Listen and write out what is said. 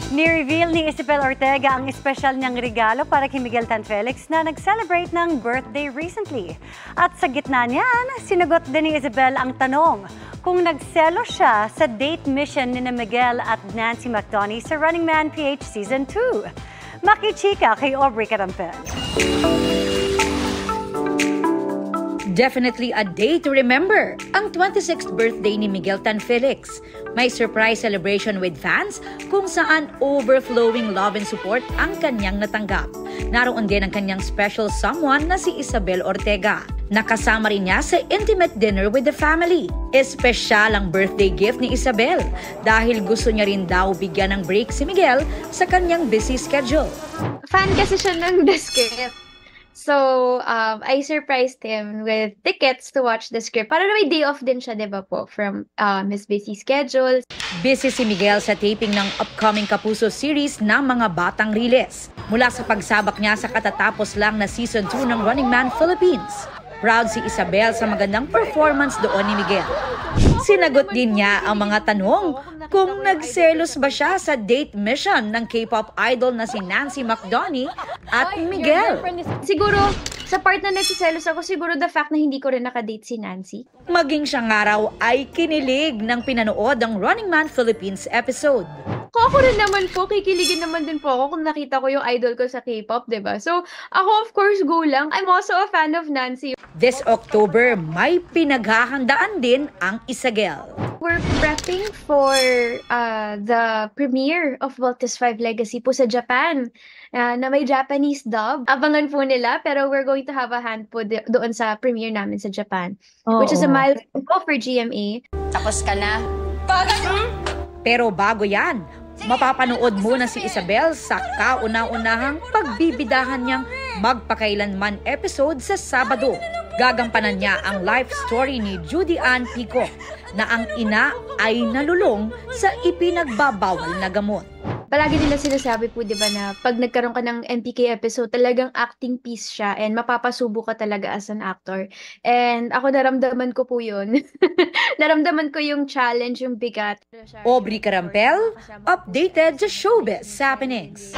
Ni-reveal ni Isabel Ortega ang espesyal niyang regalo para kay Miguel Tan Felix na nag-celebrate ng birthday recently. At sa gitna niyan, sinagot din ni Isabel ang tanong kung nagselo siya sa date mission ni Miguel at Nancy McDonie sa Running Man PH Season 2. Makichika kay Aubrey Carampel. Definitely a day to remember, ang 26th birthday ni Miguel Tan Felix. May surprise celebration with fans kung saan overflowing love and support ang kanyang natanggap. Naroon din ang kanyang special someone na si Isabel Ortega. Nakasama rin niya sa intimate dinner with the family. Espesyal ang birthday gift ni Isabel dahil gusto niya rin daw bigyan ng break si Miguel sa kanyang busy schedule. Fan kasi siya ng The Script. So, I surprised him with tickets to watch The Script. Para na may day off din siya, di ba po, from his busy schedule. Busy si Miguel sa taping ng upcoming Kapuso series ng mga batang riles. Mula sa pagsabak niya sa katatapos lang na Season 2 ng Running Man Philippines. Proud si Isabel sa magandang performance doon ni Miguel. Sinagot din niya ang mga tanong kung nagselos ba siya sa date mission ng K-pop idol na si Nancy McDonie at Miguel. Siguro, sa part na nagsiselos ako, siguro the fact na hindi ko rin nakadate si Nancy. Maging siyang araw ay kinilig ng pinanood ang Running Man Philippines episode. Ako rin naman po, kikiligin naman din po ako kung nakita ko yung idol ko sa K-pop, diba? So, ako of course go lang. I'm also a fan of Nancy. This October, may pinaghahandaan din ang Isagel. We're prepping for the premiere of Voltes 5 Legacy po sa Japan na may Japanese dub. Abangan po nila, pero we're going to have a hand po doon sa premiere namin sa Japan. Which is a milestone po for GMA. Tapos ka na? Pero bago yan, mapapanood muna si Isabel sa kauna-unahang pagbibidahan niyang Magpakailanman episode sa Sabado. Gagampanan niya ang life story ni Judy Ann Pico na ang ina ay nalulong sa ipinagbabawal na gamot. Palagi nila sinasabi po, di ba, na pag nagkaroon ka ng MPK episode, talagang acting piece siya and mapapasubo ka talaga as an actor. And ako naramdaman ko po yun. Naramdaman ko yung challenge, yung bigat. Aubrey Carampel, updated sa showbiz happenings.